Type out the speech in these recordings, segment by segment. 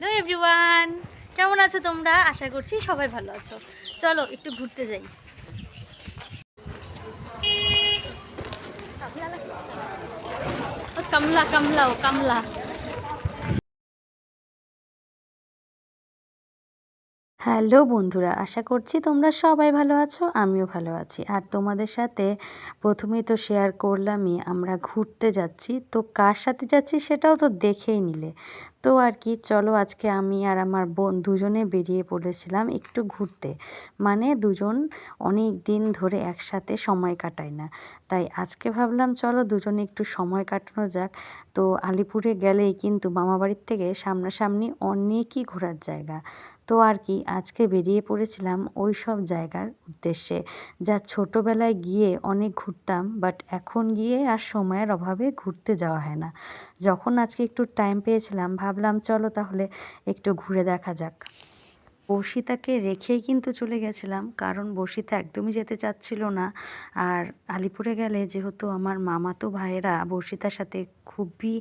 Hello everyone, কেমন আছো তোমরা? আশা করছি সবাই ভালো আছো। চলো একটু ঘুরতে যাই। ও কামলা কামলা ও কামলা। হ্যালো বন্ধুরা, আশা করছি তোমরা সবাই ভালো আছো, আমিও ভালো আছি। আর তোমাদের সাথে প্রথমেই তো শেয়ার করলামই আমরা ঘুরতে যাচ্ছি। তো কার সাথে যাচ্ছি সেটাও তো দেখেই নিলে। তো আর কি, চলো আজকে আমি আর আমার বোন দুজনে বেরিয়ে পড়েছিলাম একটু ঘুরতে। মানে দুজন অনেক দিন ধরে একসাথে সময় কাটাই না, তাই আজকে ভাবলাম চলো দুজনে একটু সময় কাটানো যাক। তো আলিপুরে গেলেই কিন্তু মামাবাড়ির থেকে সামনাসামনি অনেকই ঘোরার জায়গা। তো আর কি, আজকে বেরিয়ে পড়েছিলাম ওই সব জায়গার উদ্দেশ্যে যা ছোটোবেলায় গিয়ে অনেক ঘুরতাম, বাট এখন গিয়ে আর সময়ের অভাবে ঘুরতে যাওয়া হয় না। যখন আজকে একটু টাইম পেয়েছিলাম ভাবলাম চলো তাহলে একটু ঘুরে দেখা যাক। বর্ষিতাকে রেখেই কিন্তু চলে গেছিলাম, কারণ বর্ষিতা একদমই যেতে চাচ্ছিল না। আর আলিপুরে গেলে যেহেতু আমার মামাতো ভাইয়েরা বর্ষিতার সাথে খুবই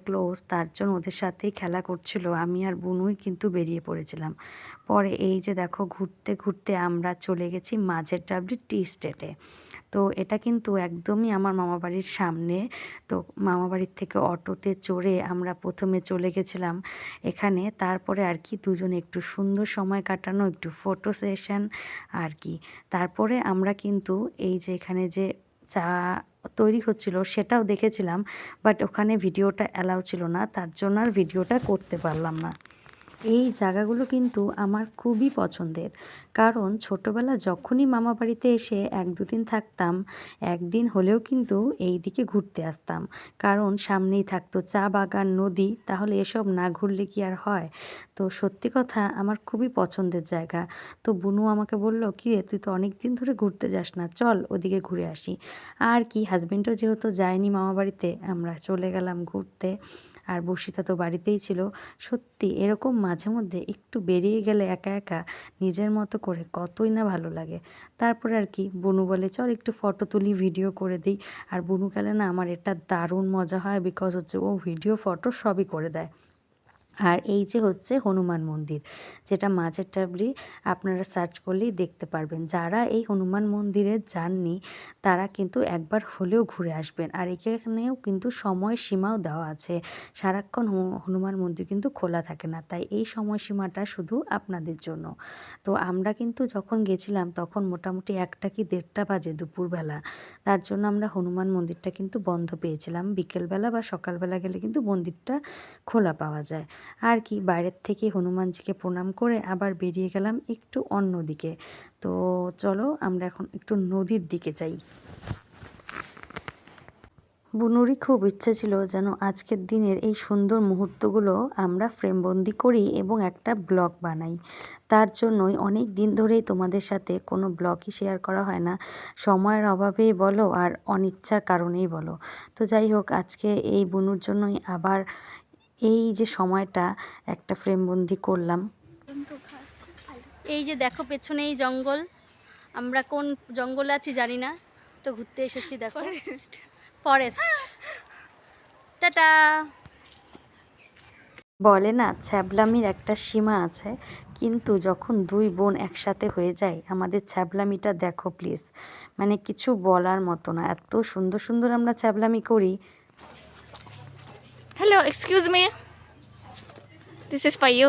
ক্লোজ, তার জন্য ওদের সাথেই খেলা করছিল। আমি আর বুনুই কিন্তু বেরিয়ে পড়েছিলাম। পরে এই যে দেখো, ঘুরতে ঘুরতে আমরা চলে গেছি মাঝের ডাবলি টি স্টেটে। তো এটা কিন্তু একদমই আমার মামাবাড়ির সামনে। তো মামাবাড়ির থেকে অটোতে চড়ে আমরা প্রথমে চলে গেছিলাম এখানে। তারপরে আর কি দুজনে একটু সুন্দর সময় কাটানো, একটু ফটো সেশন আর কি। তারপরে আমরা কিন্তু এই যে এখানে যে চা তৈরি হচ্ছিল সেটাও দেখেছিলাম, বাট ওখানে ভিডিওটা অ্যালাউ ছিল না, তার জন্য আর ভিডিওটা করতে পারলাম না। এই জায়গাগুলো কিন্তু আমার খুবই পছন্দের, কারণ ছোটোবেলা যখনই মামা বাড়িতে এসে 1-2 দিন থাকতাম, একদিন হলেও কিন্তু এই দিকে ঘুরতে আসতাম। কারণ সামনেই থাকতো চা বাগান, নদী, তাহলে এসব না ঘুরলে কি আর হয়? তো সত্যি কথা আমার খুবই পছন্দের জায়গা। তো বুনু আমাকে বলল, কী রে তুই তো অনেক দিন ধরে ঘুরতে যাস না, চল ওদিকে ঘুরে আসি। আর কি, হাজবেন্ডও যেহেতু যায়নি মামা বাড়িতে, আমরা চলে গেলাম ঘুরতে। আর বর্ষিতা তো বাড়িতেই ছিল। সত্যি এরকম মাঝে মধ্যে একটু বেরিয়ে গেলে একা একা নিজের মতো করে কতই না ভালো লাগে। তারপরে আর কি, বুনু বলে চল একটু ফটো তুলি, ভিডিও করে দিই। আর বুনু গেলে না আমার এটা দারুণ মজা হয়, বিকজ হচ্ছে ও ভিডিও ফটো সবই করে দেয়। আর এই যে হচ্ছে হনুমান মন্দির, যেটা মাঝের টাবরি, আপনারা সার্চ করলেই দেখতে পারবেন। যারা এই হনুমান মন্দিরে যাননি তারা কিন্তু একবার হলেও ঘুরে আসবেন। আর এখানেও কিন্তু সময়সীমাও দেওয়া আছে, সারাক্ষণ হনুমান মন্দির কিন্তু খোলা থাকে না, তাই এই সময়সীমাটা শুধু আপনাদের জন্য। তো আমরা কিন্তু যখন গেছিলাম তখন মোটামুটি 1টা কি 1:30 বাজে দুপুরবেলা, তার জন্য আমরা হনুমান মন্দিরটা কিন্তু বন্ধ পেয়েছিলাম। বিকেলবেলা বা সকালবেলা গেলে কিন্তু মন্দিরটা খোলা পাওয়া যায়। আর কি, বাইরের থেকে হনুমানজিকে প্রণাম করে আবার বেরিয়ে গেলাম একটু অন্য দিকে। তো চলো আমরা এখন একটু নদীর দিকে যাই। বুনুরই খুব ইচ্ছে ছিল যেন আজকের দিনের এই সুন্দর মুহূর্তগুলো আমরা ফ্রেমবন্দি করি এবং একটা ব্লগ বানাই। তার জন্যই অনেক দিন ধরেই তোমাদের সাথে কোনো ব্লগই শেয়ার করা হয় না, সময়ের অভাবেই বলো আর অনিচ্ছার কারণেই বলো। তো যাই হোক, আজকে এই বুনুর জন্যই আবার এই যে সময়টা একটা ফ্রেমবন্দি করলাম। এই যে দেখো পেছনে এই জঙ্গল, আমরা কোন জঙ্গলে আছি জানি না, তো ঘুরতে এসেছি দেখো। ফরেস্ট। টাটা। বলে না, ছ্যাবলামির একটা সীমা আছে, কিন্তু যখন দুই বোন একসাথে হয়ে যায় আমাদের ছ্যাবলামিটা দেখো প্লিজ, কিছু বলার মতো না, এত সুন্দর সুন্দর আমরা ছ্যাবলামি করি। Hello, excuse me. This is for you.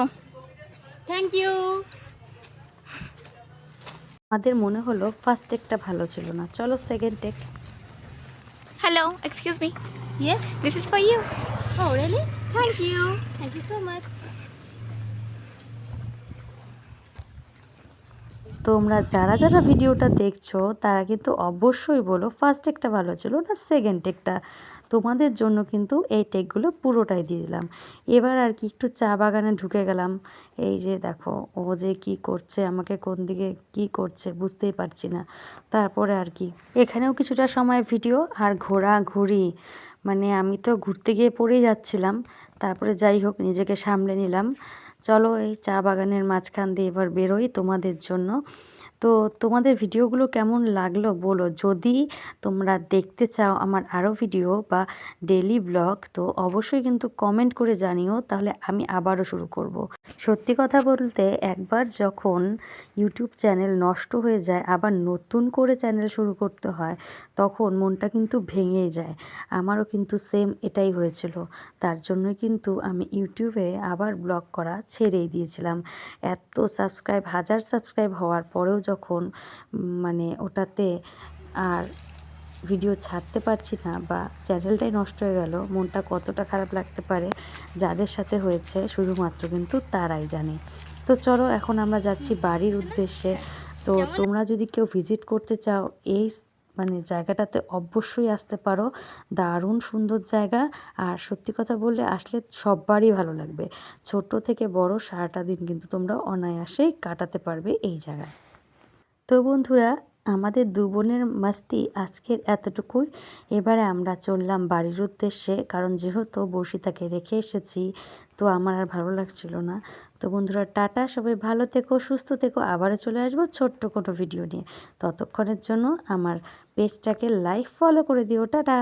Thank you. আমাদের মনে হলো ফার্স্ট টেকটা ভালো ছিল না, চলো second take. Hello, excuse me. Yes. This is for you. Oh really? Thank Yes. You. Thank you so much. তোমরা যারা যারা ভিডিওটা দেখছো তারা কিন্তু অবশ্যই বলো ফার্স্ট টেকটা ভালো ছিল না সেকেন্ড টেকটা। তোমাদের জন্য কিন্তু এই টেকগুলো পুরোটাই দিয়ে দিলাম। এবার আর কি, একটু চা বাগানে ঢুকে গেলাম। এই যে দেখো ও যে কি করছে, আমাকে কোন দিকে কি করছে বুঝতেই পারছি না। তারপরে আর কি, এখানেও কিছুটা সময় ভিডিও আর ঘোরাঘুরি, আমি তো ঘুরতে গিয়ে পড়েই যাচ্ছিলাম। তারপরে যাই হোক, নিজেকে সামলে নিলাম। চলো এই চা বাগানের মাঝখান দিয়ে এবার বেরোই তোমাদের জন্য। তো তোমাদের ভিডিওগুলো কেমন লাগলো বলো। যদি তোমরা দেখতে চাও আমার আরও ভিডিও বা ডেইলি ব্লগ, তো অবশ্যই কিন্তু কমেন্ট করে জানিও, তাহলে আমি আবারও শুরু করব। সত্যি কথা বলতে একবার যখন ইউটিউব চ্যানেল নষ্ট হয়ে যায় আবার নতুন করে চ্যানেল শুরু করতে হয়, তখন মনটা কিন্তু ভেঙেই যায়। আমারও কিন্তু সেম এটাই হয়েছিল। তার জন্যই কিন্তু আমি ইউটিউবে আবার ব্লগ করা ছেড়েই দিয়েছিলাম। এত সাবস্ক্রাইব, 1000 সাবস্ক্রাইব হওয়ার পরেও যখন মানে ওটাতে আর ভিডিও ছাড়তে পারছি না বা চ্যানেলটাই নষ্ট হয়ে গেল, মনটা কতটা খারাপ লাগতে পারে যাদের সাথে হয়েছে শুধুমাত্র কিন্তু তারাই জানে। তো চলো এখন আমরা যাচ্ছি বাড়ির উদ্দেশ্যে। তো তোমরা যদি কেউ ভিজিট করতে চাও এই মানে জায়গাটাতে অবশ্যই আসতে পারো। দারুণ সুন্দর জায়গা। আর সত্যি কথা বললে আসলে সববারই ভালো লাগবে। ছোট থেকে বড় সারাটা দিন কিন্তু তোমরা অনায়াসেই কাটাতে পারবে এই জায়গায়। তো বন্ধুরা, আমাদের দু বোনের মাস্তি আজকের এতটুকুই। এবারে আমরা চললাম বাড়ির উদ্দেশ্যে, কারণ যেহেতু বর্ষিতাকে রেখে এসেছি তো আমার আর ভালো লাগছিল না। তো বন্ধুরা টাটা, সবাই ভালো থেকো, সুস্থ থেকো। আবারও চলে আসবো ছোট্ট কোনো ভিডিও নিয়ে। ততক্ষণের জন্য আমার পেজটাকে লাইক ফলো করে দিও। টাটা।